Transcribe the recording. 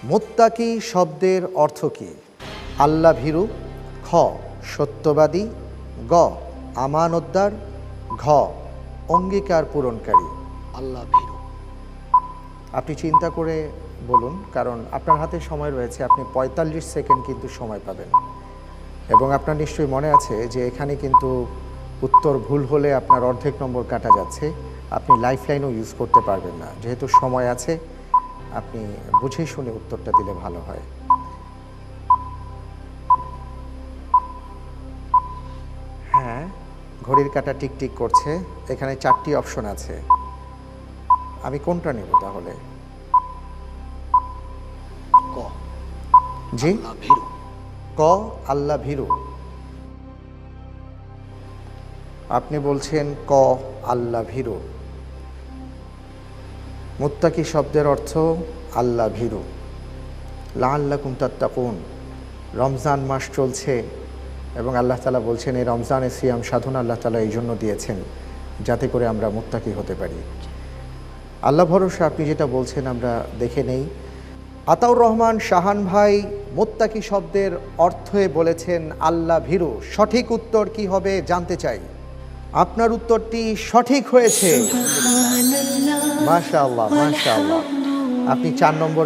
মুত্তাকি শব্দের অর্থ কী? আল্লাহ ভীরু, খ সত্যবাদী, গ আমানতদার, ঘ অঙ্গীকার পূরণকারী। আল্লাহ ভীরু। আপনি চিন্তা করে বলুন, কারণ আপনার হাতে সময় রয়েছে, আপনি ৪৫ সেকেন্ড কিন্তু সময় পাবেন। এবং আপনার নিশ্চয়ই মনে আছে যে এখানে কিন্তু উত্তর ভুল হলে আপনার অর্ধেক নম্বর কাটা যাচ্ছে, আপনি লাইফলাইনও ইউজ করতে পারবেন না। যেহেতু সময় আছে, আপনি বুঝে শুনে উত্তরটা দিলে ভালো হয়। হ্যাঁ, ঘড়ির কাঁটা টিকটিক করছে। এখানে 4টি অপশন আছে, আমি কোনটা নেব তাহলে? ক জি, আল্লাহ ভীরু। ক আল্লাহ ভীরু। আপনি বলছেন ক আল্লাহ ভীরু। মুত্তাকি শব্দের অর্থ আল্লাহ ভীরু। লাআল্লাকুম তাত্তাকুন। রমজান মাস চলছে এবং আল্লাহ তাআলা বলছেন এই রমজানের সিয়াম সাধনা আল্লাহ তাআলা এই জন্য দিয়েছেন যাতে করে আমরা মুত্তাকি হতে পারি। আল্লাহ ভরসা আপনি যেটা বলছেন আমরা দেখে নেই। আতাউর রহমান শাহান ভাই মুত্তাকি শব্দের অর্থে বলেছেন আল্লাহ ভীরু। সঠিক উত্তর কি হবে জানতে চাই। আপনার উত্তরটি সঠিক হয়েছে। মাশাআল্লাহ, মাশাআল্লাহ। আপনি 4 নম্বর